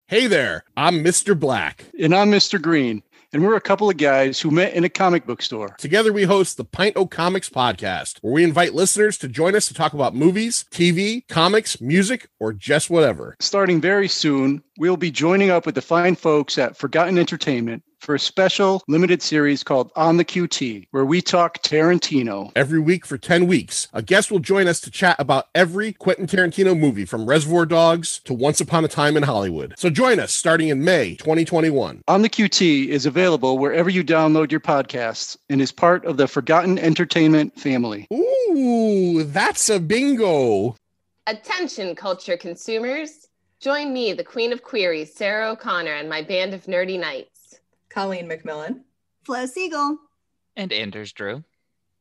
Hey there, I'm Mr. Black. And I'm Mr. Green. And we're a couple of guys who met in a comic book store. Together we host the Pint O' Comics podcast, where we invite listeners to join us to talk about movies, TV, comics, music, or just whatever. Starting very soon, we'll be joining up with the fine folks at Forgotten Entertainment for a special limited series called On the QT, where we talk Tarantino. Every week for 10 weeks, a guest will join us to chat about every Quentin Tarantino movie, from Reservoir Dogs to Once Upon a Time in Hollywood. So join us starting in May 2021. On the QT is available wherever you download your podcasts and is part of the Forgotten Entertainment family. Ooh, that's a bingo. Attention, culture consumers. Join me, the Queen of Queries, Sarah O'Connor, and my band of nerdy knights. Colleen McMillan, Flo Siegel, and Anders Drew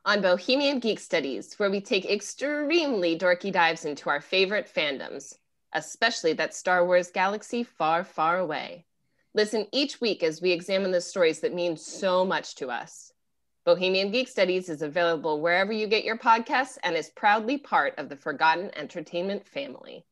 on Bohemian Geek Studies, where we take extremely dorky dives into our favorite fandoms, especially that Star Wars galaxy far, far away. Listen each week as we examine the stories that mean so much to us. Bohemian Geek Studies is available wherever you get your podcasts and is proudly part of the Forgotten Entertainment family.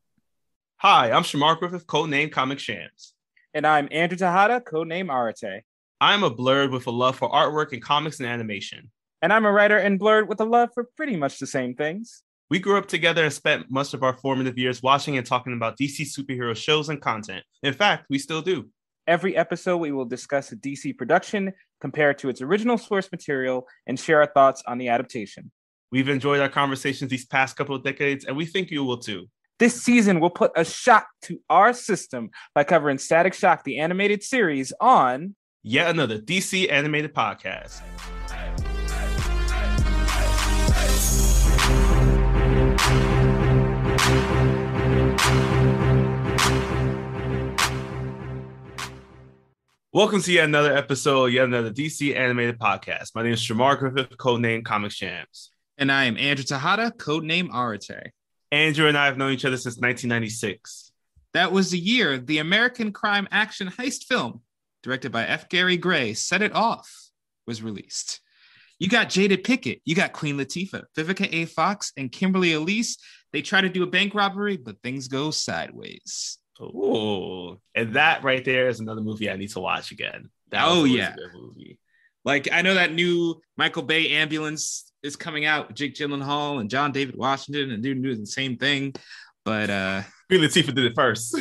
Hi, I'm Chamar Griffith, codename Comic Shams. And I'm Andrew Tejada, codename Arate. I'm a blurred with a love for artwork and comics and animation. And I'm a writer and blurred with a love for pretty much the same things. We grew up together and spent much of our formative years watching and talking about DC superhero shows and content. In fact, we still do. Every episode, we will discuss a DC production, compare it to its original source material, and share our thoughts on the adaptation. We've enjoyed our conversations these past couple of decades, and we think you will too. This season, we'll put a shock to our system by covering Static Shock, the animated series, on yet another DC animated podcast. Welcome to yet another episode, yet another DC animated podcast. My name is Chamar Griffith, codename Comic Shams. And I am Andrew Tejada, codename Arate. Andrew and I have known each other since 1996. That was the year the American crime action heist film, directed by F. Gary Gray, Set It Off, was released. You got Jada Pinkett, you got Queen Latifah, Vivica A. Fox, and Kimberly Elise. They try to do a bank robbery, but things go sideways. Oh, and that right there is another movie I need to watch again. That was a good movie. Like, I know that new Michael Bay ambulance is coming out with Jake Gyllenhaal and John David Washington, and they're doing the same thing. But Queen Latifah did it first.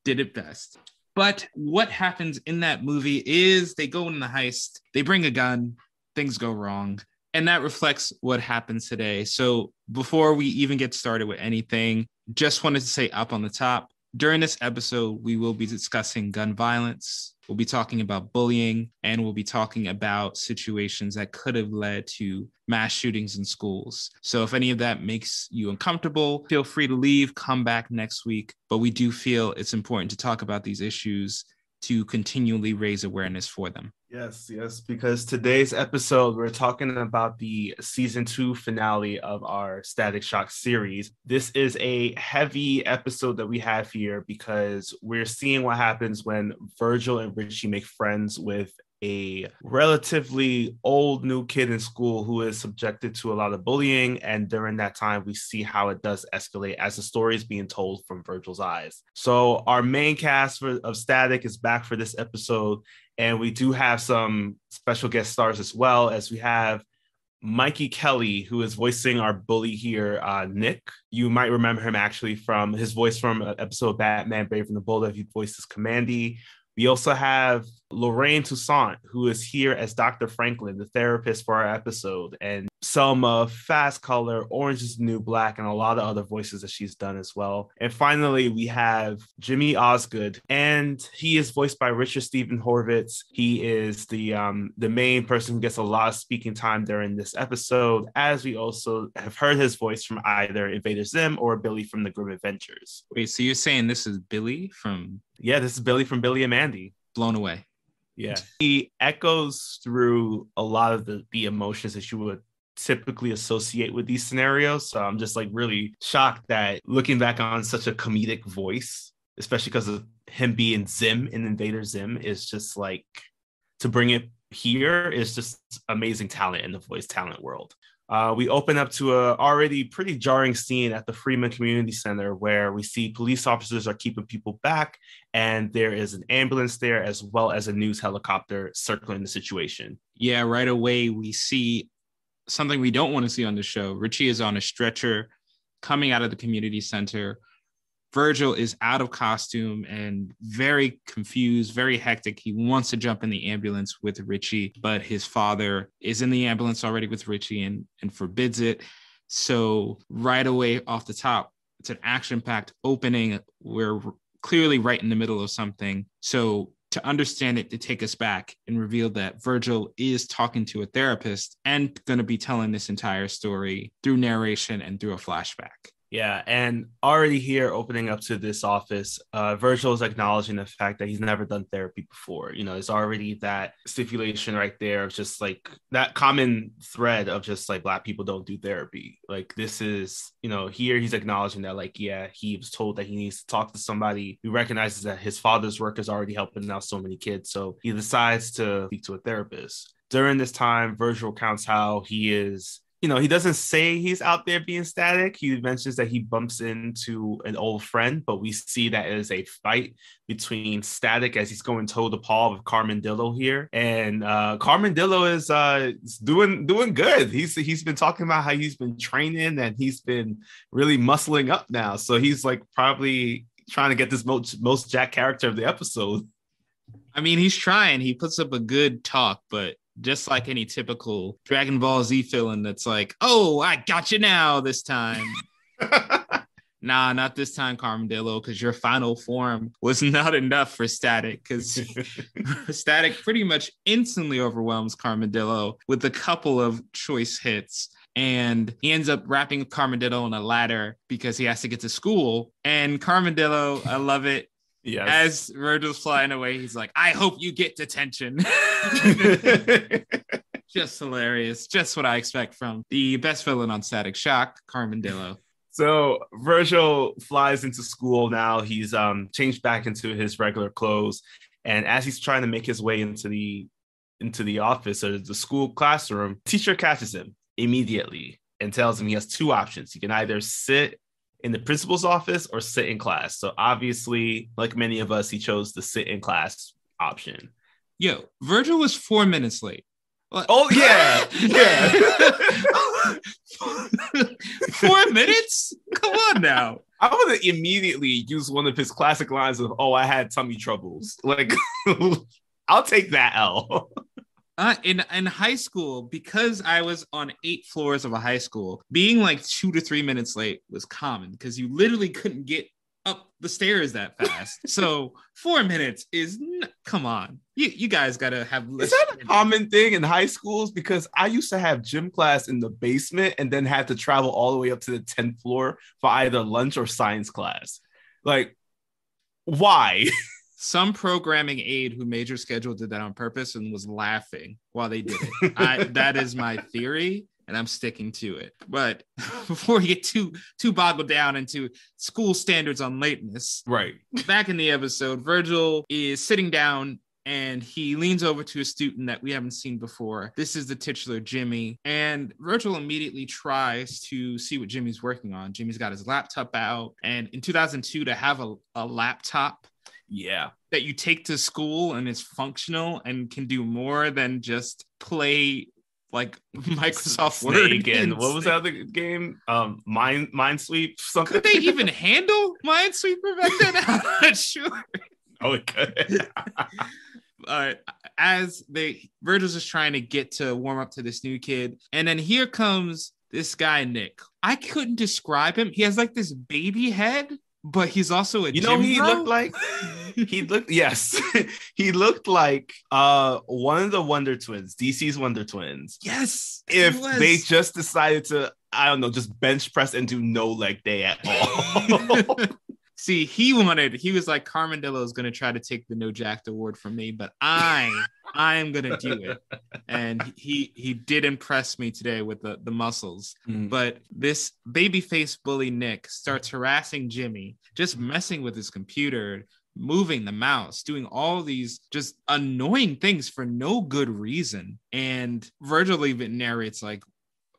Did it best. But what happens in that movie is they go in the heist, they bring a gun, things go wrong, and that reflects what happens today. So before we even get started with anything, just wanted to say up on the top, during this episode, we will be discussing gun violence. We'll be talking about bullying, and we'll be talking about situations that could have led to mass shootings in schools. So if any of that makes you uncomfortable, feel free to leave, come back next week. But we do feel it's important to talk about these issues to continually raise awareness for them. Yes, because today's episode, we're talking about the season 2 finale of our Static Shock series. This is a heavy episode that we have here because we're seeing what happens when Virgil and Richie make friends with a relatively old new kid in school who is subjected to a lot of bullying. And during that time, we see how it does escalate as the story is being told from Virgil's eyes. So our main cast of Static is back for this episode. And we do have some special guest stars as well, as we have Mikey Kelly, who is voicing our bully here, Nick. You might remember him actually from his voice from an episode of Batman Brave and the Bold. He voices Commandy. We also have Lorraine Toussaint, who is here as Dr. Franklin, the therapist for our episode, and Selma, Fast Color, Orange is the New Black, and a lot of other voices that she's done as well. And finally, we have Jimmy Osgood, and he is voiced by Richard Stephen Horvitz. He is the main person who gets a lot of speaking time during this episode, as we also have heard his voice from either Invader Zim or Billy from the Grim Adventures. Wait, so you're saying this is Billy from... Yeah, this is Billy from Billy and Mandy. Blown away. Yeah. He echoes through a lot of the emotions that you would typically associate with these scenarios. So I'm just like really shocked that looking back on such a comedic voice, especially because of him being Zim in Invader Zim, is just like, to bring it here is just amazing talent in the voice talent world. We open up to a already pretty jarring scene at the Freeman Community Center where we see police officers are keeping people back, and there is an ambulance there as well as a news helicopter circling the situation. Yeah, right away we see something we don't want to see on the show. Richie is on a stretcher coming out of the community center. Virgil is out of costume and very confused, very hectic. He wants to jump in the ambulance with Richie, but his father is in the ambulance already with Richie and forbids it. So right away off the top, it's an action-packed opening. We're clearly right in the middle of something. So to understand it, to take us back and reveal that Virgil is talking to a therapist and going to be telling this entire story through narration and through a flashback. Yeah, and already here opening up to this office, Virgil is acknowledging the fact that he's never done therapy before. You know, there's already that stipulation right there of just like that common thread of just like Black people don't do therapy. Like this is, you know, here he's acknowledging that like, yeah, he was told that he needs to talk to somebody who recognizes that his father's work is already helping out so many kids. So he decides to speak to a therapist. During this time, Virgil recounts how he is, you know, he doesn't say he's out there being static. He mentions that he bumps into an old friend, but we see that as a fight between Static as he's going toe to paw with Carmandillo here. And Carmandillo is doing good. He's been talking about how he's been training and he's been really muscling up now. So he's like probably trying to get this most Jack character of the episode. I mean, he's trying. He puts up a good talk, but just like any typical Dragon Ball Z villain that's like, oh, I got you now this time. Nah, not this time, Carmandillo, because your final form was not enough for Static, because Static pretty much instantly overwhelms Carmandillo with a couple of choice hits. And he ends up wrapping Carmandillo on a ladder because he has to get to school. And Carmandillo, I love it. Yes. As Virgil's flying away, he's like, I hope you get detention. Just hilarious. Just what I expect from the best villain on Static Shock, Carmandillo. So Virgil flies into school now. He's changed back into his regular clothes. And as he's trying to make his way into the office or the school classroom, teacher catches him immediately and tells him he has two options. He can either sit in the principal's office or sit in class. So obviously, like many of us, he chose the sit in class option. Yo, Virgil was 4 minutes late. Oh, yeah. Yeah. 4 minutes? Come on now. I would have immediately used one of his classic lines of, oh, I had tummy troubles. Like, I'll take that L. In high school, because I was on 8 floors of a high school, being like 2 to 3 minutes late was common because you literally couldn't get up the stairs that fast. So 4 minutes is, come on. You guys got to have... Is that a common thing in high schools? Because I used to have gym class in the basement and then had to travel all the way up to the 10th floor for either lunch or science class. Like, why? Some programming aide who made your schedule did that on purpose and was laughing while they did it. That is my theory, and I'm sticking to it. But before we get too boggled down into school standards on lateness, right? Back in the episode, Virgil is sitting down and he leans over to a student that we haven't seen before. This is the titular Jimmy, and Virgil immediately tries to see what Jimmy's working on. Jimmy's got his laptop out, and in 2002, to have a laptop that you take to school and is functional and can do more than just play like Microsoft Word. And what was that other game? Minesweep something. Could they even handle Minesweeper back then? I'm not sure. Oh, it could. Virgil's just trying to get to warm up to this new kid, and then here comes this guy Nick. I couldn't describe him. He has like this baby head, but he's also a gym he bro. looked like he looked like one of the Wonder Twins, DC's Wonder Twins. Yes, if they just decided to, I don't know, just bench press and do no leg day at all. See, he was like, Carmandillo is going to try to take the No Jacked award from me, but I'm going to do it. And he did impress me today with the muscles. But this babyface bully Nick starts harassing Jimmy, just messing with his computer, moving the mouse, doing all these just annoying things for no good reason. And Virgil even narrates like,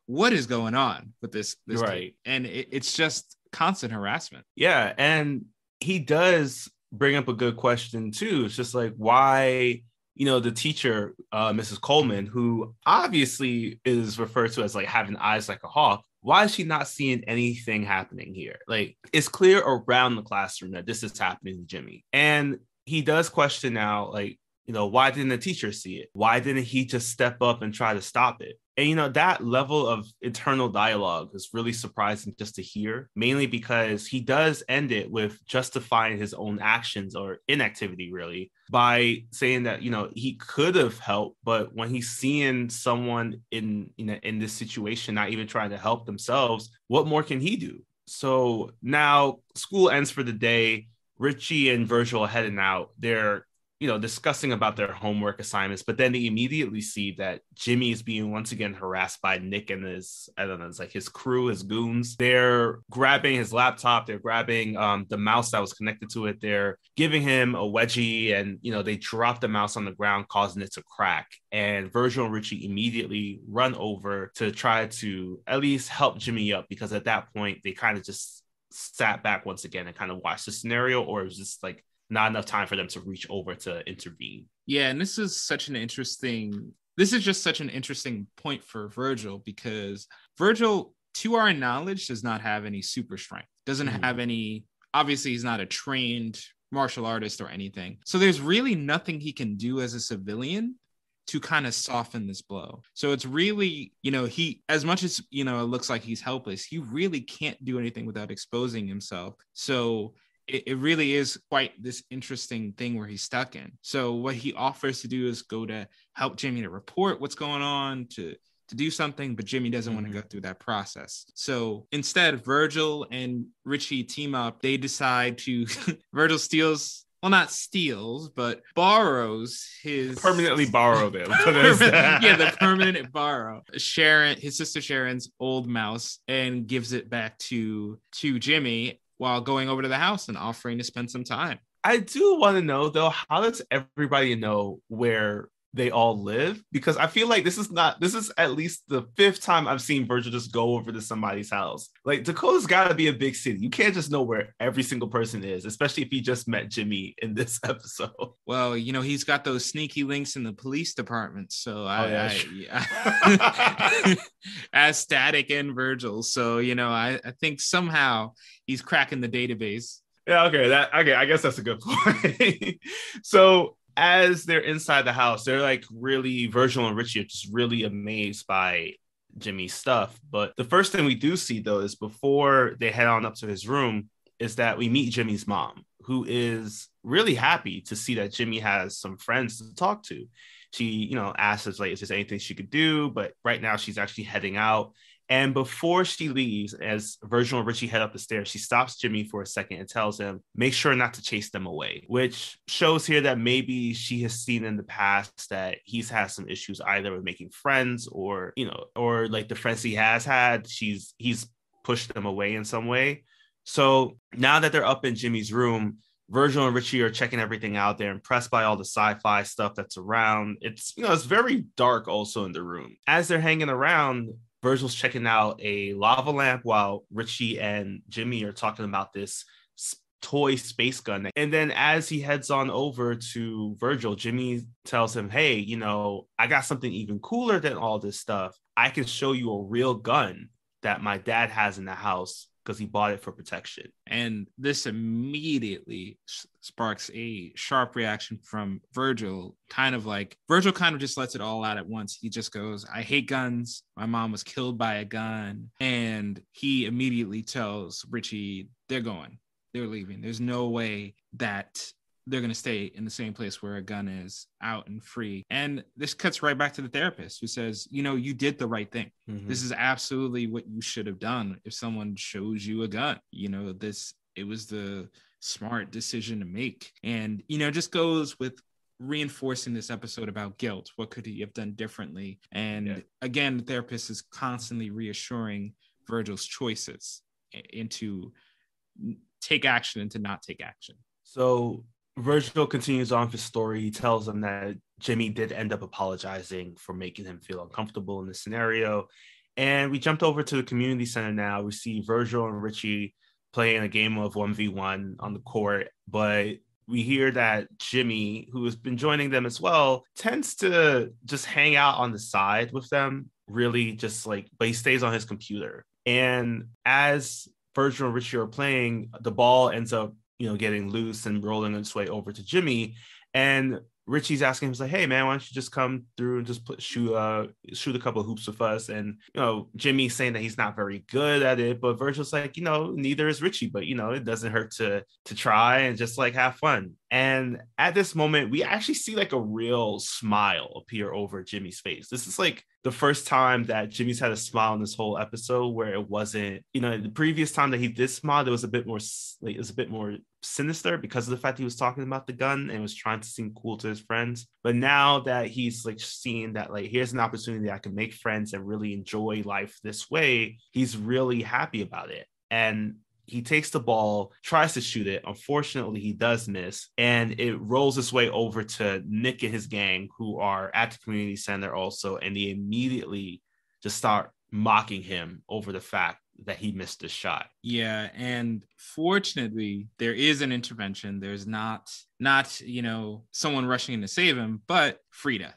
what is going on with this right. kid? And it's just constant harassment. Yeah, and he does bring up a good question too. It's just like, why, the teacher, Mrs. Coleman, who obviously is referred to as like having eyes like a hawk, why is she not seeing anything happening here? Like, it's clear around the classroom that this is happening to Jimmy. And he does question now, like, why didn't the teacher see it? Why didn't he just step up and try to stop it? And, that level of internal dialogue is really surprising just to hear, mainly because he does end it with justifying his own actions or inactivity, really, by saying that, he could have helped, but when he's seeing someone in this situation not even trying to help themselves, what more can he do? So now school ends for the day. Richie and Virgil are heading out. They're discussing about their homework assignments, but then they immediately see that Jimmy is being once again harassed by Nick and his crew, his goons. They're grabbing his laptop. They're grabbing the mouse that was connected to it. They're giving him a wedgie, and, they drop the mouse on the ground, causing it to crack. And Virgil and Richie immediately run over to try to at least help Jimmy up, because at that point, they kind of just sat back once again and kind of watched the scenario, or it was just like not enough time for them to reach over to intervene. Yeah, and this is just such an interesting point for Virgil, because Virgil, to our knowledge, does not have any super strength, doesn't have any, obviously he's not a trained martial artist or anything. So there's really nothing he can do as a civilian to kind of soften this blow. So it's really, he, as much as, it looks like he's helpless, he really can't do anything without exposing himself. So it really is quite this interesting thing where he's stuck in. So what he offers to do is go to help Jimmy to report what's going on, to do something, but Jimmy doesn't want to go through that process. So instead, Virgil and Richie team up. They decide to, Virgil steals, well, not steals, but borrows his... Permanently borrow them. The permanent borrow. His sister Sharon's old mouse, and gives it back to Jimmy, while going over to the house and offering to spend some time. I do want to know, though, how does everybody know where they all live? Because I feel like this is at least the 5th time I've seen Virgil just go over to somebody's house. Like, Dakota's got to be a big city. You can't just know where every single person is, especially if he just met Jimmy in this episode. Well, he's got those sneaky links in the police department. So as Static and Virgil. So, I think somehow he's cracking the database. Yeah, okay. I guess that's a good point. So as they're inside the house, they're like really, Virgil and Richie are just really amazed by Jimmy's stuff. But the first thing we do see, though, is before they head on up to his room, is that we meet Jimmy's mom, who is really happy to see that Jimmy has some friends to talk to. She, asks us, like, is there anything she could do? But right now she's actually heading out. And before she leaves, as Virgil and Richie head up the stairs, she stops Jimmy for a second and tells him, make sure not to chase them away, which shows here that maybe she has seen in the past that he's had some issues either with making friends or like the friends he has had, he's pushed them away in some way. So now that they're up in Jimmy's room, Virgil and Richie are checking everything out. They're impressed by all the sci-fi stuff that's around. It's very dark also in the room. As they're hanging around, Virgil's checking out a lava lamp while Richie and Jimmy are talking about this toy space gun. And then as he heads on over to Virgil, Jimmy tells him, hey, I got something even cooler than all this stuff. I can show you a real gun that my dad has in the house because he bought it for protection. And this immediately sparks a sharp reaction from Virgil. Virgil kind of just lets it all out at once. He just goes, I hate guns. My mom was killed by a gun. And he immediately tells Richie, they're leaving. There's no way that they're going to stay in the same place where a gun is, out and free. And this cuts right back to the therapist, who says, you did the right thing. Mm-hmm. This is absolutely what you should have done. If someone shows you a gun, it was the smart decision to make. And, just goes with reinforcing this episode about guilt. What could he have done differently? And again, the therapist is constantly reassuring Virgil's choices into take action and to not take action. So Virgil continues on his story. He tells him that Jimmy did end up apologizing for making him feel uncomfortable in this scenario. And we jumped over to the community center now. We see Virgil and Richie playing a game of 1v1 on the court, but we hear that Jimmy, who has been joining them as well, tends to just hang out on the side with them, really just like, but he stays on his computer. And as Virgil and Richie are playing, the ball ends up, getting loose and rolling its way over to Jimmy. And Richie's asking him, he's like, hey, man, why don't you just come through and just shoot a couple of hoops with us? And, Jimmy's saying that he's not very good at it, but Virgil's like, neither is Richie, but, it doesn't hurt to try and just like have fun. And at this moment, we actually see like a real smile appear over Jimmy's face. This is like the first time that Jimmy's had a smile in this whole episode where it wasn't, the previous time that he did smile, it was a bit more sinister because of the fact he was talking about the gun and was trying to seem cool to his friends. But now that he's like seeing that like here's an opportunity I can make friends and really enjoy life this way, he's really happy about it. And he takes the ball, tries to shoot it. Unfortunately, he does miss, and it rolls its way over to Nick and his gang, who are at the community center also, and they immediately just start mocking him over the fact that he missed the shot. Yeah, and fortunately, there is an intervention. There's not someone rushing in to save him, but Frida.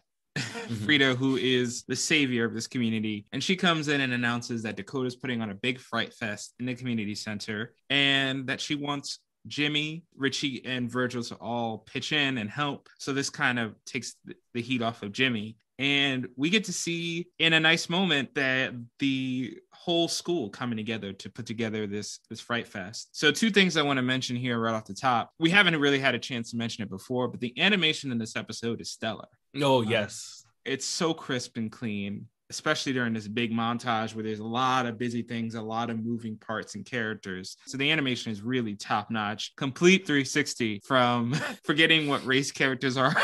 Frida, who is the savior of this community, and she comes in and announces that Dakota's putting on a big fright fest in the community center and that she wants Jimmy, Richie, and Virgil to all pitch in and help. So this kind of takes the heat off of Jimmy. And we get to see in a nice moment that the whole school coming together to put together this fright fest. So two things I want to mention here right off the top. We haven't really had a chance to mention it before, but the animation in this episode is stellar. Oh, yes. It's so crisp and clean, especially during this big montage where there's a lot of busy things, a lot of moving parts and characters. So the animation is really top notch, complete 360 from forgetting what race characters are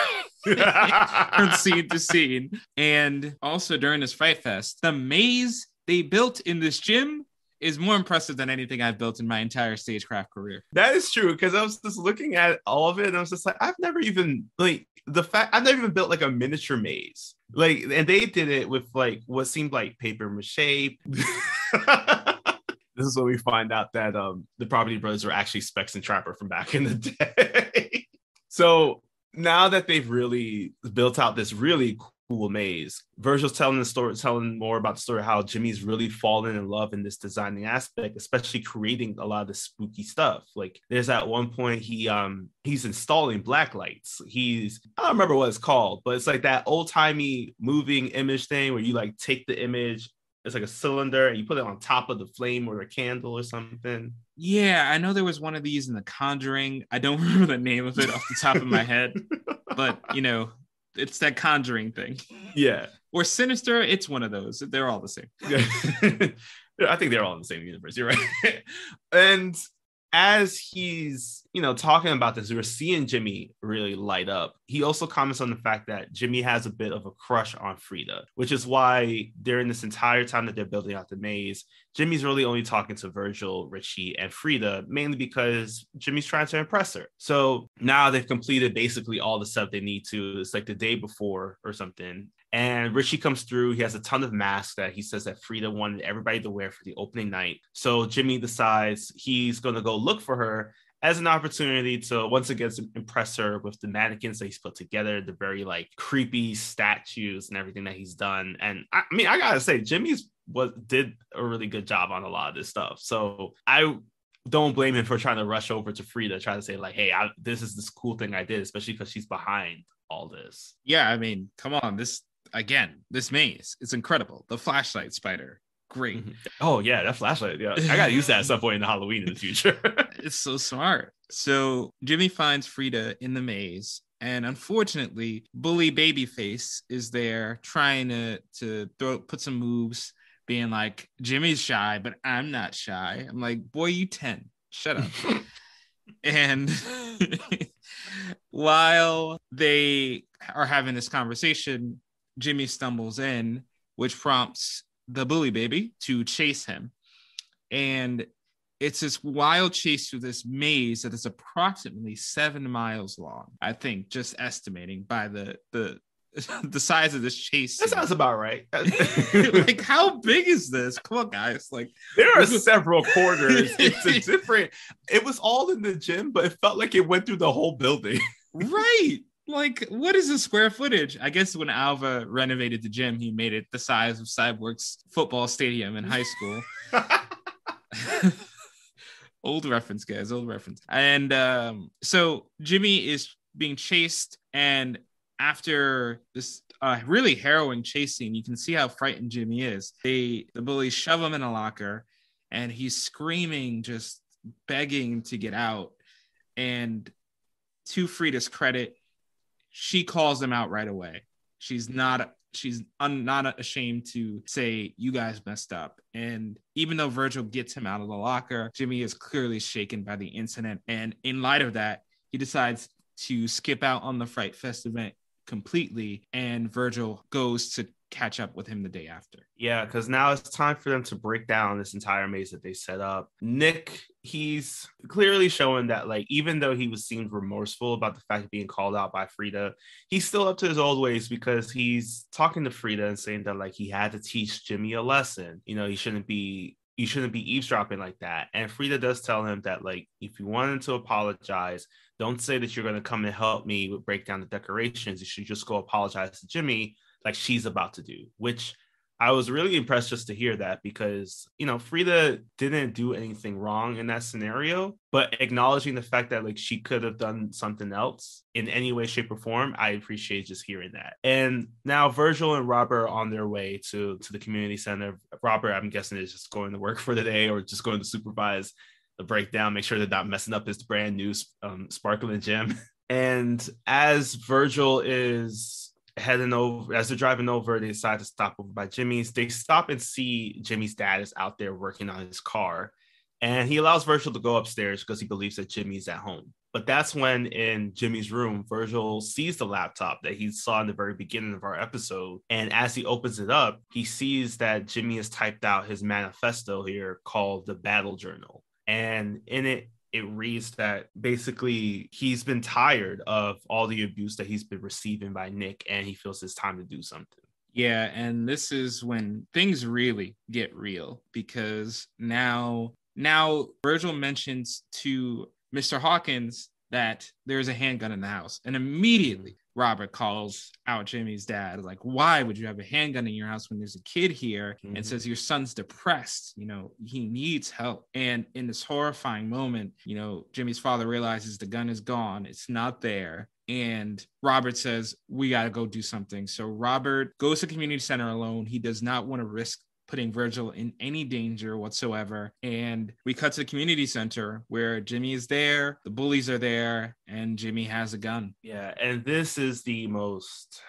from scene to scene. And also during this Fright Fest, the maze they built in this gym is more impressive than anything I've built in my entire stagecraft career. That is true, because I was just looking at all of it and I was just like, I've never even built like a miniature maze. Like, and they did it with like what seemed like paper mache. This is when we find out that the Property Brothers were actually Specs and Trapper from back in the day. So now that they've really built out this really cool maze, Virgil's telling more about the story, how Jimmy's really fallen in love in this designing aspect, especially creating a lot of the spooky stuff. Like there's at one point he's installing black lights. I don't remember what it's called, but it's like that old-timey moving image thing where you like take the image, it's like a cylinder, and you put it on top of the flame or a candle or something. Yeah, I know there was one of these in The Conjuring. I don't remember the name of it off the top of my head, but it's that Conjuring thing. Yeah. Or Sinister, it's one of those. They're all the same. I think they're all in the same universe. You're right. And as he's, talking about this, we're seeing Jimmy really light up. He also comments on the fact that Jimmy has a bit of a crush on Frida, which is why during this entire time that they're building out the maze, Jimmy's really only talking to Virgil, Richie, and Frida, mainly because Jimmy's trying to impress her. So now they've completed basically all the stuff they need to. It's like the day before or something. And Richie comes through. He has a ton of masks that he says that Frida wanted everybody to wear for the opening night. So Jimmy decides he's going to go look for her as an opportunity to once again impress her with the mannequins that he's put together, the very like creepy statues and everything that he's done. And I gotta say, Jimmy's did a really good job on a lot of this stuff. So I don't blame him for trying to rush over to Frida, try to say like, hey, this is this cool thing I did, especially because she's behind all this. Yeah, come on, this maze, it's incredible. The flashlight spider, great. Mm-hmm. Oh yeah, that flashlight. Yeah, I gotta use that at some point in the Halloween in the future. It's so smart. So Jimmy finds Frida in the maze, and unfortunately, bully Babyface is there trying to put some moves, being like, Jimmy's shy, but I'm not shy. I'm like, boy, you 10. Shut up. And while they are having this conversation, Jimmy stumbles in, which prompts the bully baby to chase him. And it's this wild chase through this maze that is approximately 7 miles long, I think, just estimating by the the size of this chase That scene. sounds about right. Like, how big is this? Come on, guys. Like, there are several corners. It was all in the gym, but it felt like it went through the whole building. right. Like, what is the square footage? I guess when Alva renovated the gym, he made it the size of Cyborg's football stadium in high school. Old reference, guys. Old reference. And so Jimmy is being chased, and after this really harrowing chase scene, you can see how frightened Jimmy is. The bullies shove him in a locker, and he's screaming, just begging to get out. And to Frida's credit, she calls him out right away. She's not ashamed to say, you guys messed up. And even though Virgil gets him out of the locker, Jimmy is clearly shaken by the incident. And in light of that, he decides to skip out on the Fright Fest event completely. And Virgil goes to catch up with him the day after. Yeah, because now it's time for them to break down this entire maze that they set up. Nick, he's clearly showing that, like, even though he seemed remorseful about the fact of being called out by Frida, he's still up to his old ways, because he's talking to Frida and saying that, like, he had to teach Jimmy a lesson. You know, you shouldn't be eavesdropping like that. And Frida does tell him that, like, if you wanted to apologize, don't say that you're going to come and help me break down the decorations. You should just go apologize to Jimmy, like she's about to do, which I was really impressed just to hear that, because, you know, Frida didn't do anything wrong in that scenario, but acknowledging the fact that, like, she could have done something else in any way, shape, or form, I appreciate just hearing that. And now Virgil and Robert are on their way to the community center. Robert, I'm guessing, is just going to work for the day, or just going to supervise the breakdown, make sure they're not messing up his brand new sparkling gym. And as Virgil is heading over, as they're driving over, they decide to stop over by Jimmy's. They stop and see Jimmy's dad is out there working on his car, and he allows Virgil to go upstairs because he believes that Jimmy's at home. But that's when, in Jimmy's room, Virgil sees the laptop that he saw in the very beginning of our episode, and as he opens it up, he sees that Jimmy has typed out his manifesto here called the Battle Journal, and in it reads that basically he's been tired of all the abuse that he's been receiving by Nick, and he feels it's time to do something. Yeah, and this is when things really get real, because now Virgil mentions to Mr. Hawkins that there's a handgun in the house, and immediately Robert calls out Jimmy's dad, like, why would you have a handgun in your house when there's a kid here? And says, your son's depressed, you know, he needs help. And in this horrifying moment, you know, Jimmy's father realizes the gun is gone, it's not there. And Robert says, we got to go do something. So Robert goes to community center alone. He does not want to risk putting Virgil in any danger whatsoever. And we cut to the community center where Jimmy is there, the bullies are there, and Jimmy has a gun. Yeah, and this is the most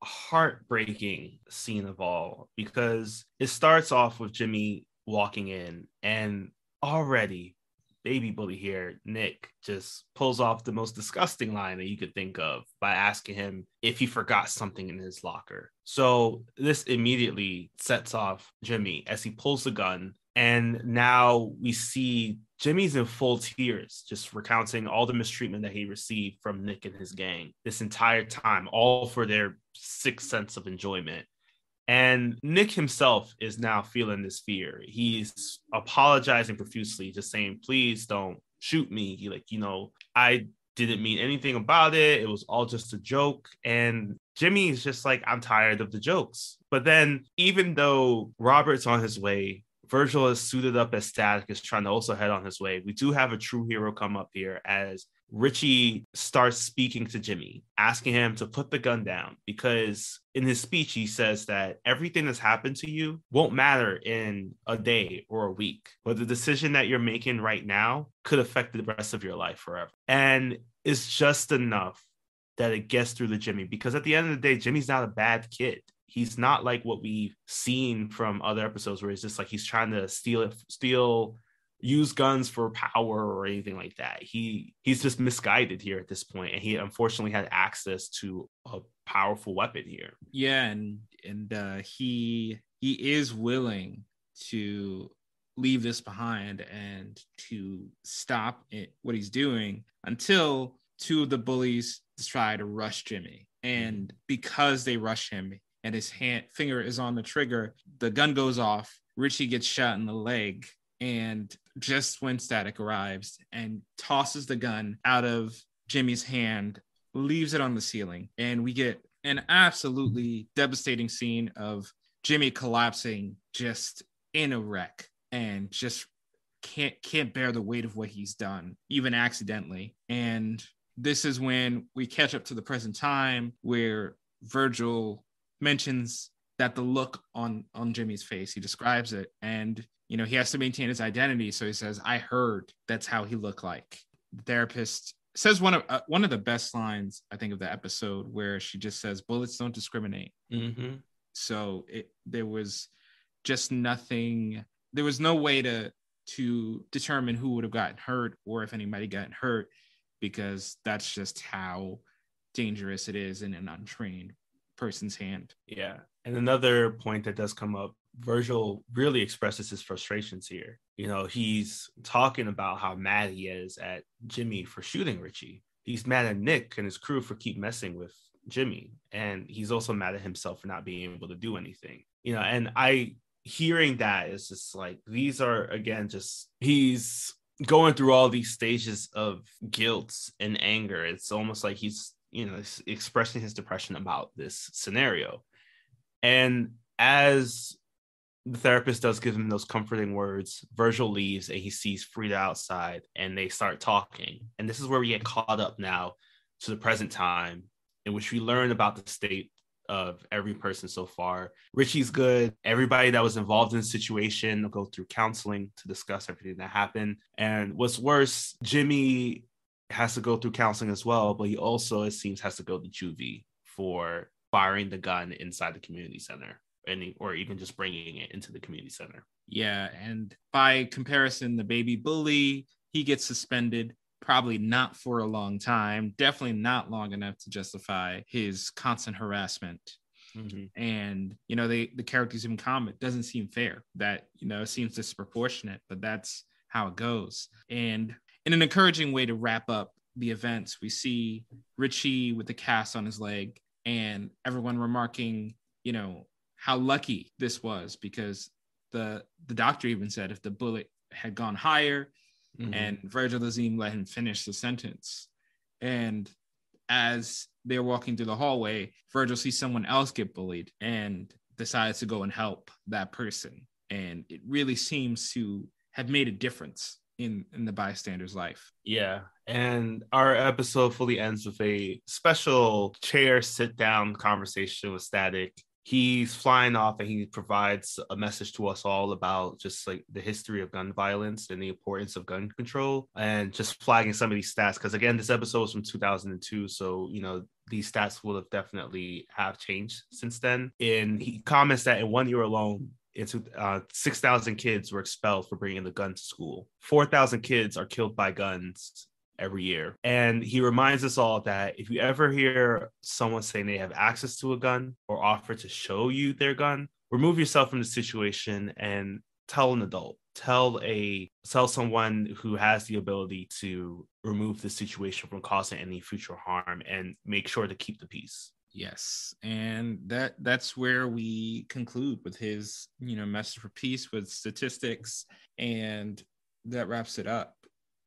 heartbreaking scene of all, because it starts off with Jimmy walking in, and already baby bully here, Nick, just pulls off the most disgusting line that you could think of by asking him if he forgot something in his locker. So this immediately sets off Jimmy as he pulls the gun. And now we see Jimmy's in full tears, just recounting all the mistreatment that he received from Nick and his gang this entire time, all for their 6 cents of enjoyment. And Nick himself is now feeling this fear. He's apologizing profusely, just saying, please don't shoot me. He, like, you know, I didn't mean anything about it. It was all just a joke. And Jimmy is just like, I'm tired of the jokes. But then, even though Robert's on his way, Virgil is suited up as Static is trying to also head on his way, we do have a true hero come up here as Richie starts speaking to Jimmy, asking him to put the gun down, because in his speech, he says that everything that's happened to you won't matter in a day or a week, but the decision that you're making right now could affect the rest of your life forever. And it's just enough that it gets through to Jimmy, because at the end of the day, Jimmy's not a bad kid. He's not like what we've seen from other episodes where it's just like he's trying to use guns for power or anything like that. He's just misguided here at this point, and he unfortunately had access to a powerful weapon here. Yeah, and he is willing to leave this behind and to stop what he's doing until two of the bullies try to rush Jimmy. And because they rush him and his finger is on the trigger, the gun goes off. Richie gets shot in the leg. And just when Static arrives and tosses the gun out of Jimmy's hand, leaves it on the ceiling. And we get an absolutely devastating scene of Jimmy collapsing just in a wreck and just can't bear the weight of what he's done, even accidentally. And this is when we catch up to the present time, where Virgil mentions that the look on Jimmy's face, he describes it, and he has to maintain his identity, so he says, "I heard that's how he looked like." The therapist says one of the best lines, I think, of the episode, where she just says, "Bullets don't discriminate." Mm-hmm. So there was just nothing. There was no way to determine who would have gotten hurt or if anybody got hurt, because that's just how dangerous it is in an untrained person's hand. Yeah. And another point that does come up, Virgil really expresses his frustrations here. He's talking about how mad he is at Jimmy for shooting Richie. He's mad at Nick and his crew for keep messing with Jimmy. And he's also mad at himself for not being able to do anything. And hearing that is just like, these are, again, just, he's going through all these stages of guilt and anger. It's almost like he's expressing his depression about this scenario. And as the therapist does give him those comforting words, Virgil leaves and he sees Frida outside and they start talking. And this is where we get caught up now to the present time, in which we learn about the state of every person so far. Richie's good. Everybody that was involved in the situation will go through counseling to discuss everything that happened. And what's worse, Jimmy has to go through counseling as well, but he also, it seems, has to go to juvie for firing the gun inside the community center, or even just bringing it into the community center. Yeah, and by comparison, the baby bully, he gets suspended, probably not for a long time, definitely not long enough to justify his constant harassment. Mm-hmm. And, the characters even comment, doesn't seem fair, that, it seems disproportionate, but that's how it goes. And in an encouraging way to wrap up the events, we see Richie with the cast on his leg and everyone remarking, how lucky this was, because the doctor even said if the bullet had gone higher, mm-hmm. and Virgil doesn't even let him finish the sentence. And as they're walking through the hallway, Virgil sees someone else get bullied and decides to go and help that person. And it really seems to have made a difference in the bystander's life. Yeah. And our episode fully ends with a special chair sit down conversation with Static. He's flying off and he provides a message to us all about just like the history of gun violence and the importance of gun control, and just flagging some of these stats. Because again, this episode was from 2002. So, these stats will have definitely have changed since then. And he comments that in 1 year alone, 6,000 kids were expelled for bringing the gun to school. 4,000 kids are killed by guns every year. And he reminds us all that if you ever hear someone saying they have access to a gun or offer to show you their gun, remove yourself from the situation and tell an adult, tell someone who has the ability to remove the situation from causing any future harm, and make sure to keep the peace. Yes, and that's where we conclude with his, message for peace with statistics, and that wraps it up.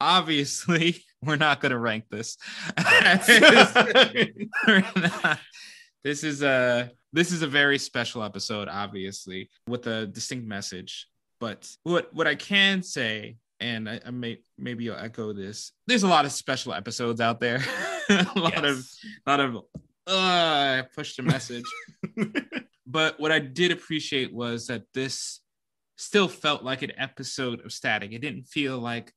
Obviously, we're not going to rank this. This is a very special episode, obviously, with a distinct message. But what I can say, and I maybe you'll echo this, there's a lot of special episodes out there. a lot of I pushed the message. But what I did appreciate was that this still felt like an episode of Static. It didn't feel like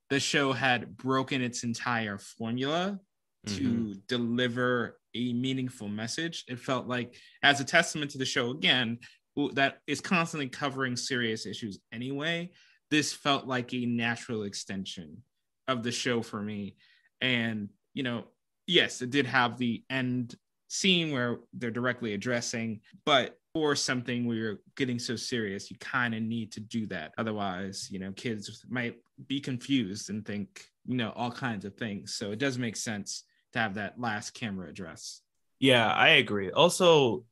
the show had broken its entire formula to deliver a meaningful message. It felt like, as a testament to the show, again, that is constantly covering serious issues anyway, this felt like a natural extension of the show for me. And, yes, it did have the end scene where they're directly addressing, but for something where you're getting so serious, you kind of need to do that. Otherwise, kids might be confused and think, all kinds of things. So it does make sense to have that last camera address. Yeah, I agree. Also,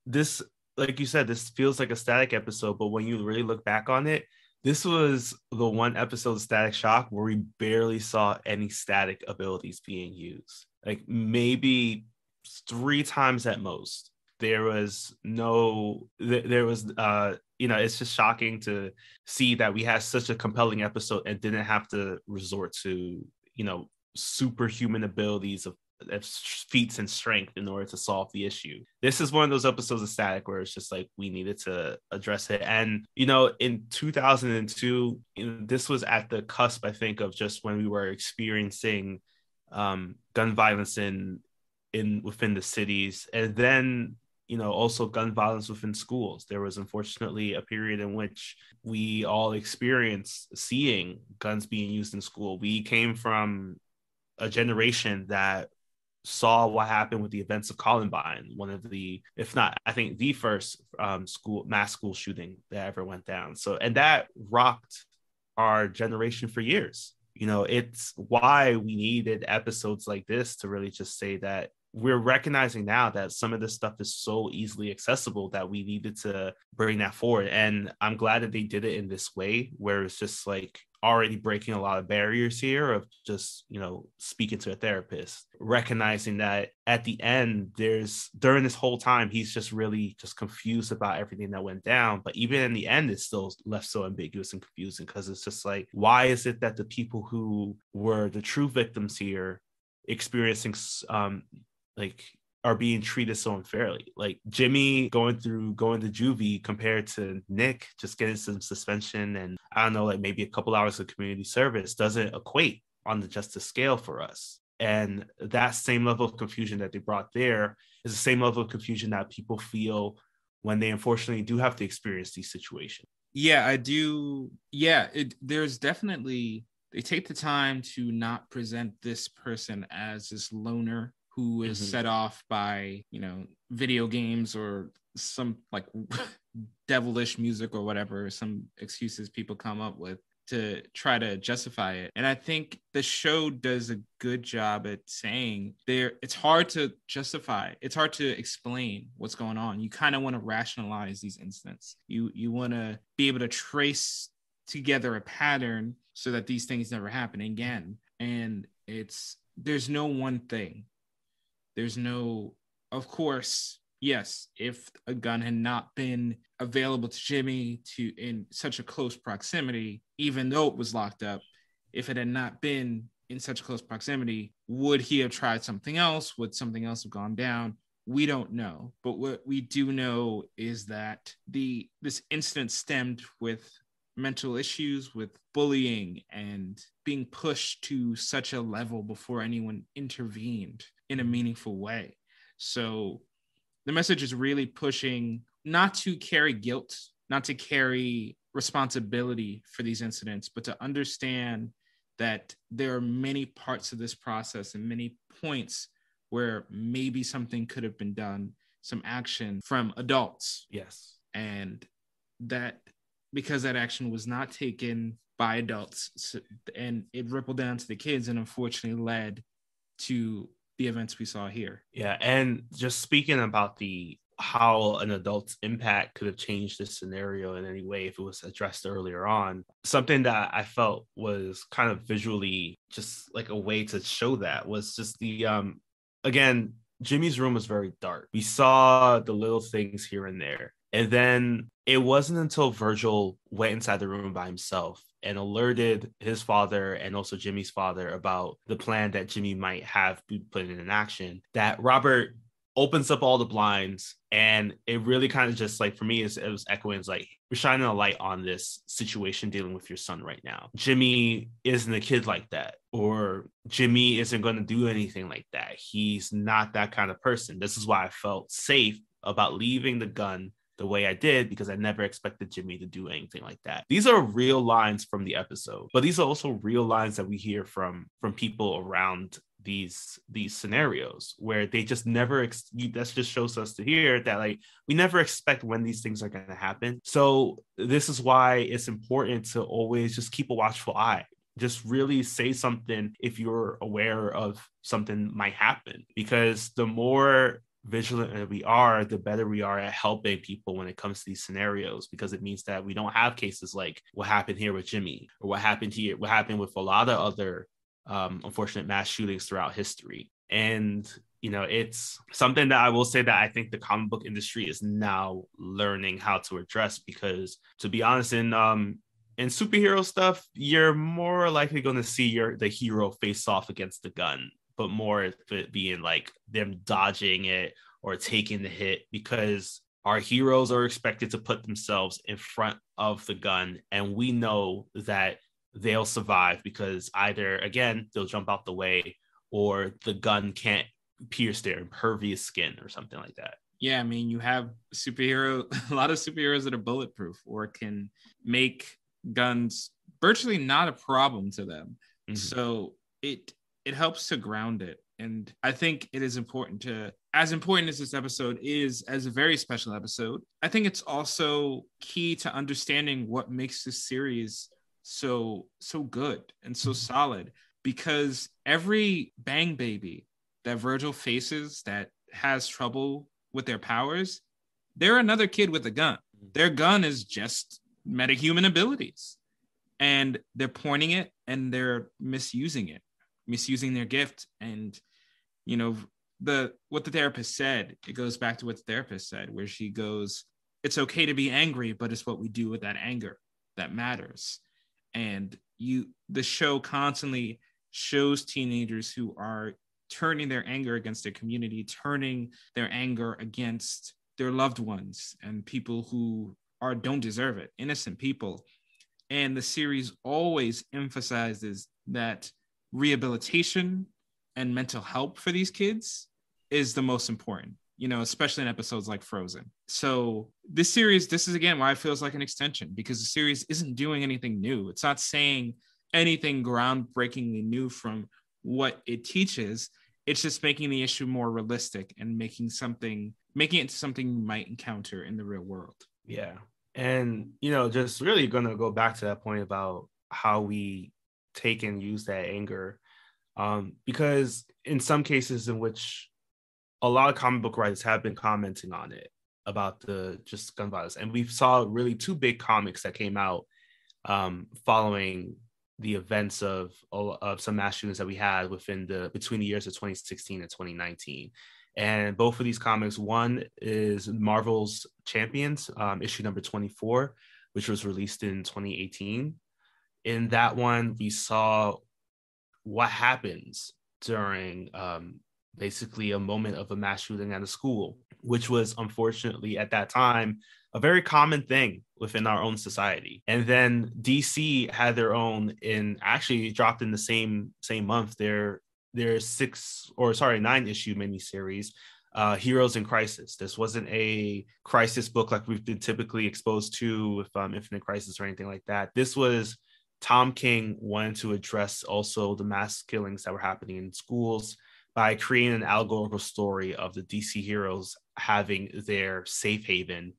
this, like you said, this feels like a Static episode, but when you really look back on it, this was the one episode of Static Shock where we barely saw any Static abilities being used. Like maybe 3 times at most. There was no, there was, it's just shocking to see that we had such a compelling episode and didn't have to resort to, superhuman abilities of feats and strength in order to solve the issue. This is one of those episodes of Static where it's just like we needed to address it. And in 2002, this was at the cusp, I think, of just when we were experiencing gun violence within the cities, and then also gun violence within schools. There was unfortunately a period in which we all experienced seeing guns being used in school. We came from a generation that saw what happened with the events of Columbine, one of the, if not, I think the first mass school shooting that ever went down. So, and that rocked our generation for years. It's why we needed episodes like this to really just say that we're recognizing now that some of this stuff is so easily accessible that we needed to bring that forward. And I'm glad that they did it in this way, where it's just like already breaking a lot of barriers here of just, speaking to a therapist, recognizing that at the end, during this whole time, he's just really just confused about everything that went down. But even in the end, it's still left so ambiguous and confusing, because it's just like, why is it that the people who were the true victims here experiencing are being treated so unfairly? Like Jimmy going to juvie compared to Nick just getting some suspension and, I don't know, like maybe a couple hours of community service doesn't equate on the justice scale for us. And that same level of confusion that they brought there is the same level of confusion that people feel when they unfortunately do have to experience these situations. Yeah, I do. Yeah, there's definitely, they take the time to not present this person as this loner who is set off by, video games or some like devilish music or whatever, some excuses people come up with to try to justify it. And I think the show does a good job at saying it's hard to justify. It's hard to explain what's going on. You kind of want to rationalize these incidents. You want to be able to trace together a pattern so that these things never happen again. And there's no one thing. There's no, of course, yes, if a gun had not been available to Jimmy in such a close proximity, even though it was locked up, if it had not been in such close proximity, would he have tried something else? Would something else have gone down? We don't know. But what we do know is that this incident stemmed with mental issues, with bullying and being pushed to such a level before anyone intervened in a meaningful way. So the message is really pushing not to carry guilt, not to carry responsibility for these incidents, but to understand that there are many parts of this process and many points where maybe something could have been done, some action from adults. Yes. And that because that action was not taken by adults and it rippled down to the kids and unfortunately led to the events we saw here. Yeah, and just speaking about how an adult's impact could have changed this scenario in any way if it was addressed earlier on, something that I felt was kind of visually just like a way to show that was just again, Jimmy's room was very dark. We saw the little things here and there. And then it wasn't until Virgil went inside the room by himself and alerted his father and also Jimmy's father about the plan that Jimmy might have put in action that Robert opens up all the blinds. And it really kind of just like, for me, it was echoing. It's like, we're shining a light on this situation dealing with your son right now. Jimmy isn't a kid like that, or Jimmy isn't going to do anything like that. He's not that kind of person. This is why I felt safe about leaving the gun the way I did, because I never expected Jimmy to do anything like that. These are real lines from the episode, but these are also real lines that we hear from people around these scenarios where they just never that just shows us to hear that like we never expect when these things are going to happen. So this is why it's important to always just keep a watchful eye just really say something if you're aware of something might happen, because the more vigilant we are, the better we are at helping people when it comes to these scenarios, because it means that we don't have cases like what happened here with Jimmy, or what happened with a lot of other unfortunate mass shootings throughout history. And it's something that I will say that I think the comic book industry is now learning how to address, because to be honest, in superhero stuff, you're more likely going to see the hero face off against the gun, but more if it being like them dodging it or taking the hit, because our heroes are expected to put themselves in front of the gun, and we know that they'll survive because either, again, they'll jump out the way, or the gun can't pierce their impervious skin or something like that. Yeah, I mean, you have a lot of superheroes that are bulletproof or can make guns virtually not a problem to them. Mm-hmm. So it helps to ground it. And I think it is important as important as this episode is, as a very special episode, I think it's also key to understanding what makes this series so good and so solid, because every bang baby that Virgil faces that has trouble with their powers, they're another kid with a gun. Their gun is just metahuman abilities, and they're pointing it and they're misusing their gift. And what the therapist said, it goes back to what the therapist said, where she goes, it's okay to be angry, but it's what we do with that anger that matters. And the show constantly shows teenagers who are turning their anger against their community, turning their anger against their loved ones and people who don't deserve it, innocent people. And the series always emphasizes that rehabilitation and mental help for these kids is the most important, especially in episodes like Frozen. So this is again why it feels like an extension, because the series isn't doing anything new. It's not saying anything groundbreakingly new from what it teaches. It's just making the issue more realistic and making it into something you might encounter in the real world. Yeah. And, just really going to go back to that point about how we take and use that anger. Because in some cases in which a lot of comic book writers have been commenting on it, about the just gun violence. And we saw really two big comics that came out following the events of some mass shootings that we had between the years of 2016 and 2019. And both of these comics, one is Marvel's Champions, issue number 24, which was released in 2018. In that one, we saw what happens during basically a moment of a mass shooting at a school, which was unfortunately at that time a very common thing within our own society. And then DC had their own, actually dropped in the same month, their 9-issue miniseries, Heroes in Crisis. This wasn't a crisis book like we've been typically exposed to with Infinite Crisis or anything like that. This was Tom King wanted to address also the mass killings that were happening in schools by creating an allegorical story of the DC heroes having their safe haven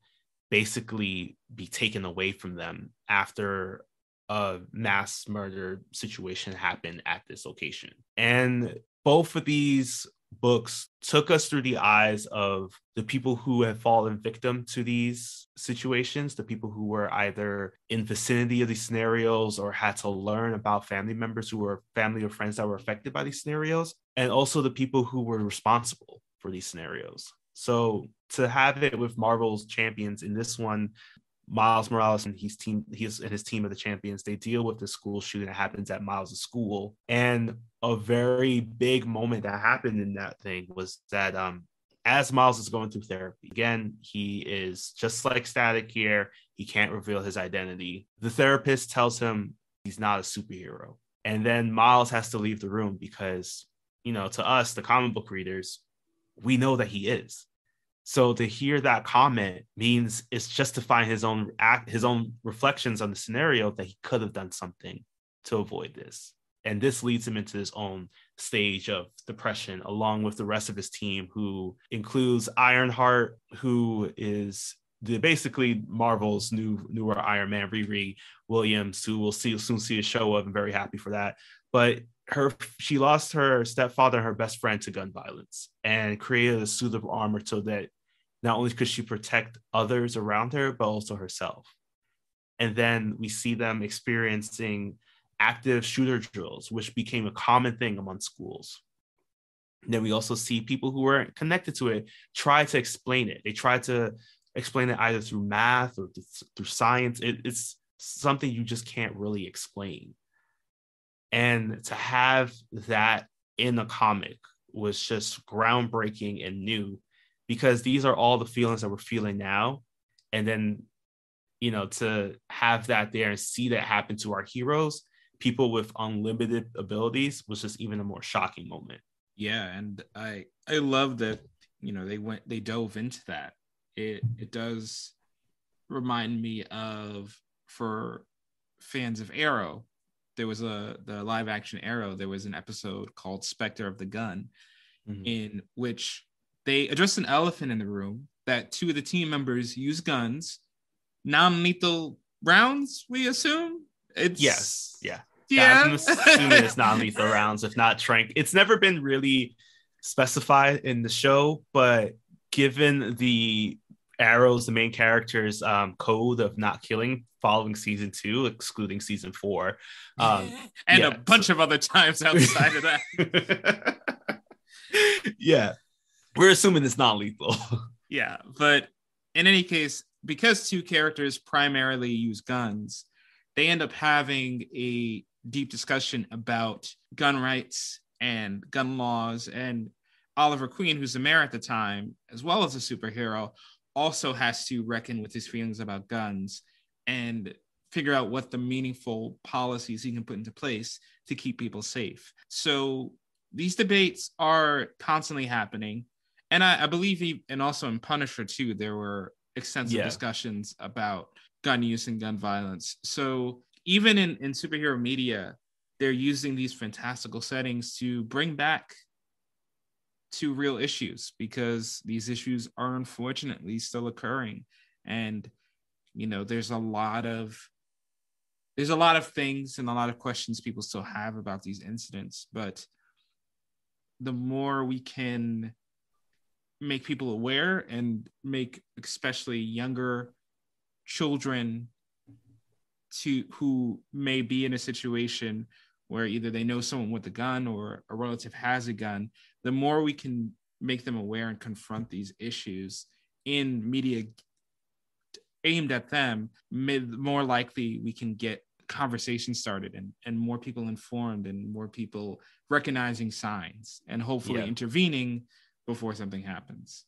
basically be taken away from them after a mass murder situation happened at this location. And both of these books took us through the eyes of the people who have fallen victim to these situations, the people who were either in vicinity of these scenarios or had to learn about family members who were family or friends that were affected by these scenarios, and also the people who were responsible for these scenarios. So to have it with Marvel's Champions in this one, Miles Morales and his team of the Champions, they deal with the school shooting that happens at Miles' school. And a very big moment that happened in that thing was that as Miles is going through therapy, again, he is just like Static here. He can't reveal his identity. The therapist tells him he's not a superhero. And then Miles has to leave the room because, to us, the comic book readers, we know that he is. So to hear that comment means it's justifying his own reflections on the scenario that he could have done something to avoid this. And this leads him into his own stage of depression, along with the rest of his team, who includes Ironheart, who is basically Marvel's newer Iron Man, Riri Williams, who we'll soon see a show of. I'm very happy for that. But she lost her stepfather and her best friend to gun violence, and created a suit of armor so that not only could she protect others around her, but also herself. And then we see them experiencing active shooter drills, which became a common thing among schools. And then we also see people who weren't connected to it try to explain it. They try to explain it either through math or through science. It's something you just can't really explain. And to have that in a comic was just groundbreaking and new, because these are all the feelings that we're feeling now. And then, to have that there and see that happen to our heroes, people with unlimited abilities, was just even a more shocking moment. Yeah, and I love that, they dove into that. It does remind me of, for fans of Arrow, there was the live action Arrow, there was an episode called Spectre of the Gun, in which they addressed an elephant in the room, that two of the team members use guns, non-lethal rounds, we assume? Yes. I'm assuming it's non-lethal rounds, if not trank. It's never been really specified in the show, but given the Arrow's, the main character's code of not killing following season 2, excluding season 4, and a bunch of other times outside of that. Yeah, we're assuming it's not lethal. Yeah, but in any case, because two characters primarily use guns, they end up having a deep discussion about gun rights and gun laws. And Oliver Queen, who's the mayor at the time, as well as a superhero, also has to reckon with his feelings about guns and figure out what the meaningful policies he can put into place to keep people safe. So these debates are constantly happening. And I believe, and also in Punisher too, there were extensive discussions about gun use and gun violence. So even in superhero media, they're using these fantastical settings to bring back to real issues, because these issues are unfortunately still occurring. And, there's a lot of things and a lot of questions people still have about these incidents. But the more we can make people aware and make especially younger children who may be in a situation where either they know someone with a gun or a relative has a gun, the more we can make them aware and confront these issues in media aimed at them, the more likely we can get conversation started and more people informed and more people recognizing signs and hopefully intervening before something happens.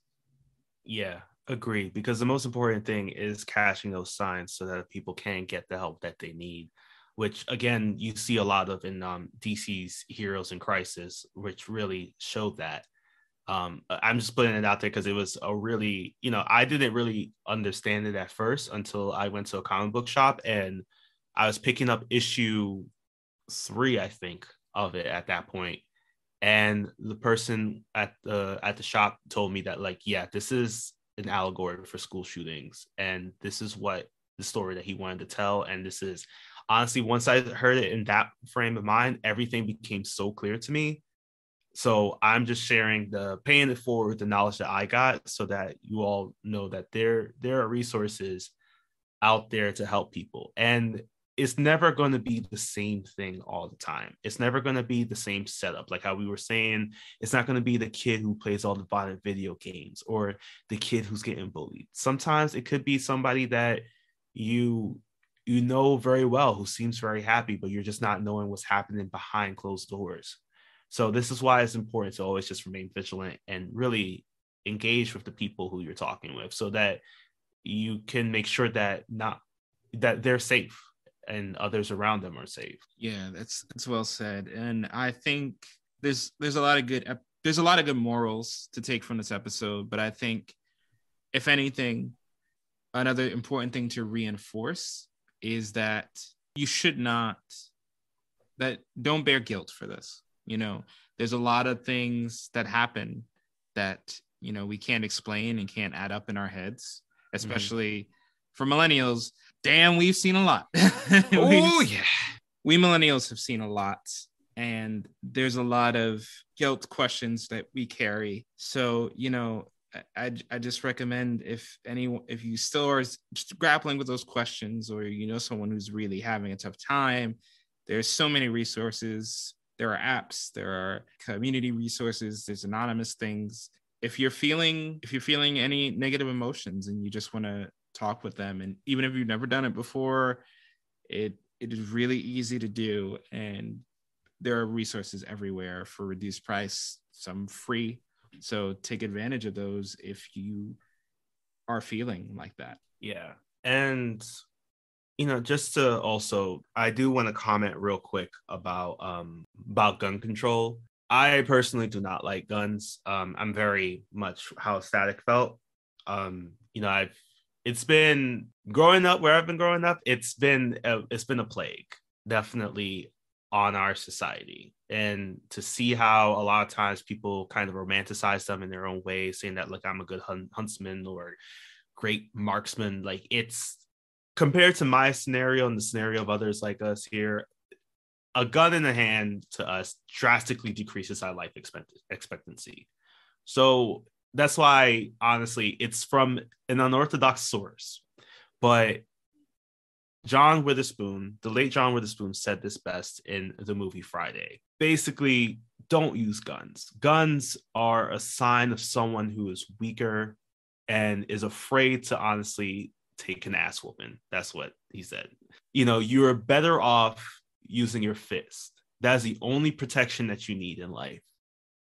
Yeah, agreed. Because the most important thing is catching those signs so that people can get the help that they need, which again, you see a lot of in DC's Heroes in Crisis, which really showed that. I'm just putting it out there because it was a really, I didn't really understand it at first until I went to a comic book shop and I was picking up issue 3, I think, of it at that point. And the person at the shop told me that, this is an allegory for school shootings, and this is what the story that he wanted to tell. And this is honestly, once I heard it in that frame of mind, everything became so clear to me. So I'm just paying it forward, the knowledge that I got, so that you all know that there are resources out there to help people. And it's never going to be the same thing all the time. It's never going to be the same setup. Like how we were saying, it's not going to be the kid who plays all the violent video games or the kid who's getting bullied. Sometimes it could be somebody that you know very well, who seems very happy, but you're just not knowing what's happening behind closed doors. So this is why it's important to always just remain vigilant and really engage with the people who you're talking with, so that you can make sure that they're safe and others around them are safe. Yeah, that's well said. And I think there's a lot of good morals to take from this episode. But I think, if anything, another important thing to reinforce is that don't bear guilt for this. There's a lot of things that happen that, we can't explain and can't add up in our heads, especially for millennials. Damn, we've seen a lot. Oh, yeah. We millennials have seen a lot, and there's a lot of guilt questions that we carry. So, I just recommend if you still are just grappling with those questions, or someone who's really having a tough time, there's so many resources. There are apps, there are community resources, there's anonymous things. If you're feeling any negative emotions and you just want to talk with them, and even if you've never done it before, it is really easy to do, and there are resources everywhere for reduced price, some free. So take advantage of those if you are feeling like that. Yeah. And just to also, I do want to comment real quick about gun control. I personally do not like guns. I'm very much how Static felt. It's been growing up where I've been growing up. It's been a plague, definitely, on our society. And to see how a lot of times people kind of romanticize them in their own way, saying that, look, I'm a good huntsman or great marksman. Like, it's compared to my scenario and the scenario of others like us here, a gun in the hand to us drastically decreases our life expectancy. So that's why, honestly, it's from an unorthodox source. But the late John Witherspoon said this best in the movie Friday. Basically, don't use guns. Guns are a sign of someone who is weaker and is afraid to honestly take an ass whooping. That's what he said. You're better off using your fist. That's the only protection that you need in life.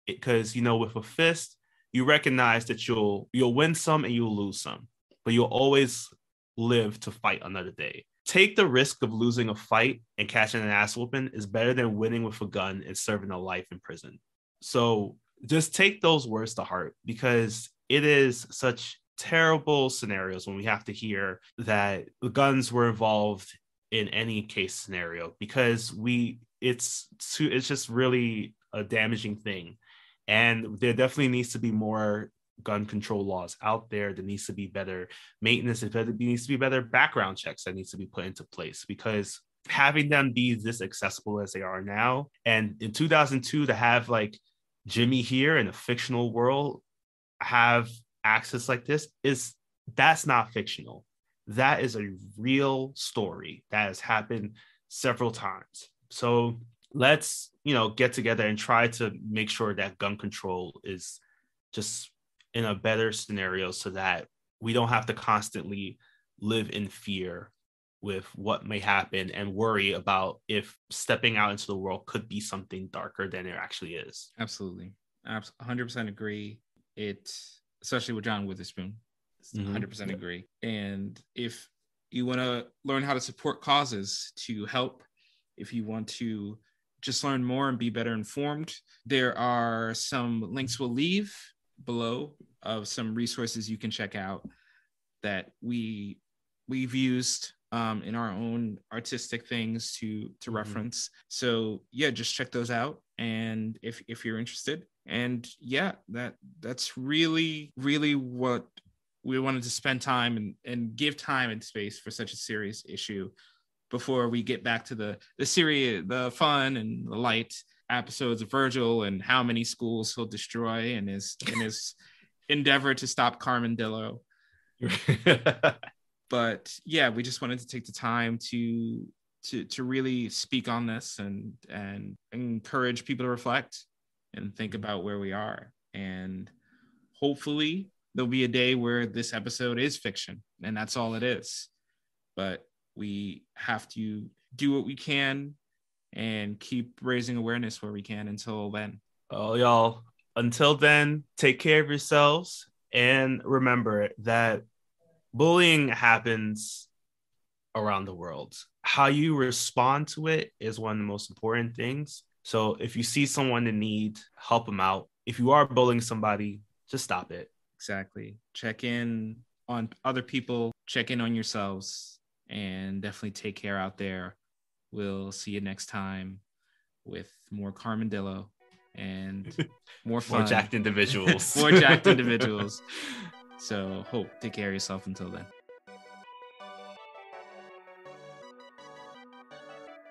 Because, with a fist, you recognize that you'll win some and you'll lose some, but you'll always live to fight another day. Take the risk of losing a fight and catching an ass whooping is better than winning with a gun and serving a life in prison. So just take those words to heart, because it is such terrible scenarios when we have to hear that the guns were involved in any case scenario, because it's just really a damaging thing. And there definitely needs to be more gun control laws out there. There needs to be better maintenance. There needs to be better background checks that needs to be put into place, because having them be this accessible as they are now, and in 2002 to have like Jimmy here in a fictional world have access like this, that's not fictional. That is a real story that has happened several times. So let's get together and try to make sure that gun control is just in a better scenario, so that we don't have to constantly live in fear with what may happen and worry about if stepping out into the world could be something darker than it actually is. Absolutely. 100% agree. Especially with John Witherspoon, 100% agree. And if you want to learn how to support causes to help, if you want to just learn more and be better informed, there are some links we'll leave below of some resources you can check out that we've used in our own artistic things to reference. So yeah, just check those out, and if you're interested. And yeah, that's really what we wanted to spend time and give time and space for such a serious issue before we get back to the the fun and the light episodes of Virgil and how many schools he'll destroy in his endeavor to stop Carmandillo. But yeah, we just wanted to take the time to really speak on this and encourage people to reflect and think about where we are. And hopefully there'll be a day where this episode is fiction, and that's all it is. But we have to do what we can and keep raising awareness where we can until then. Oh, y'all, until then, take care of yourselves, and remember that bullying happens around the world. How you respond to it is one of the most important things. So if you see someone in need, help them out. If you are bullying somebody, just stop it. Exactly. Check in on other people, check in on yourselves, and definitely take care out there. We'll see you next time with more Carmandillo and more fun. More jacked individuals. More jacked individuals. So take care of yourself until then.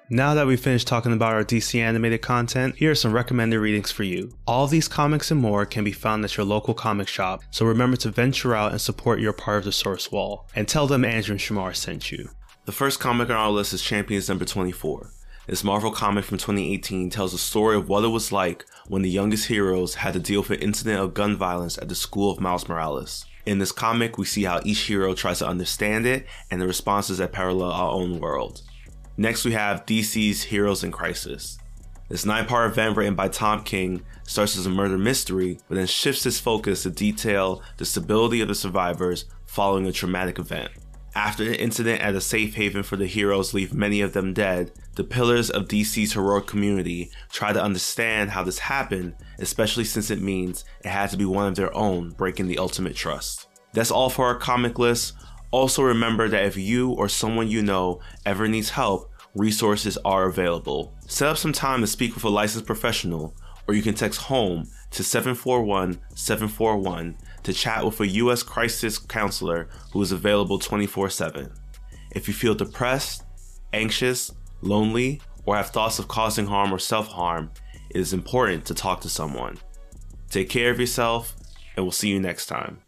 Now that we've finished talking about our DC animated content, here are some recommended readings for you. All of these comics and more can be found at your local comic shop, so remember to venture out and support your part of the source wall. And tell them Andrew and Chamar sent you. The first comic on our list is Champions number 24. This Marvel comic from 2018 tells the story of what it was like when the youngest heroes had to deal with an incident of gun violence at the school of Miles Morales. In this comic, we see how each hero tries to understand it and the responses that parallel our own world. Next, we have DC's Heroes in Crisis. This 9-part event written by Tom King starts as a murder mystery, but then shifts its focus to detail the stability of the survivors following a traumatic event. After an incident at a safe haven for the heroes leave many of them dead, the pillars of DC's heroic community try to understand how this happened, especially since it means it had to be one of their own breaking the ultimate trust. That's all for our comic list. Also remember that if you or someone you know ever needs help, resources are available. Set up some time to speak with a licensed professional, or you can text HOME to 741-741 to chat with a U.S. crisis counselor who is available 24/7. If you feel depressed, anxious, lonely, or have thoughts of causing harm or self-harm, it is important to talk to someone. Take care of yourself, and we'll see you next time.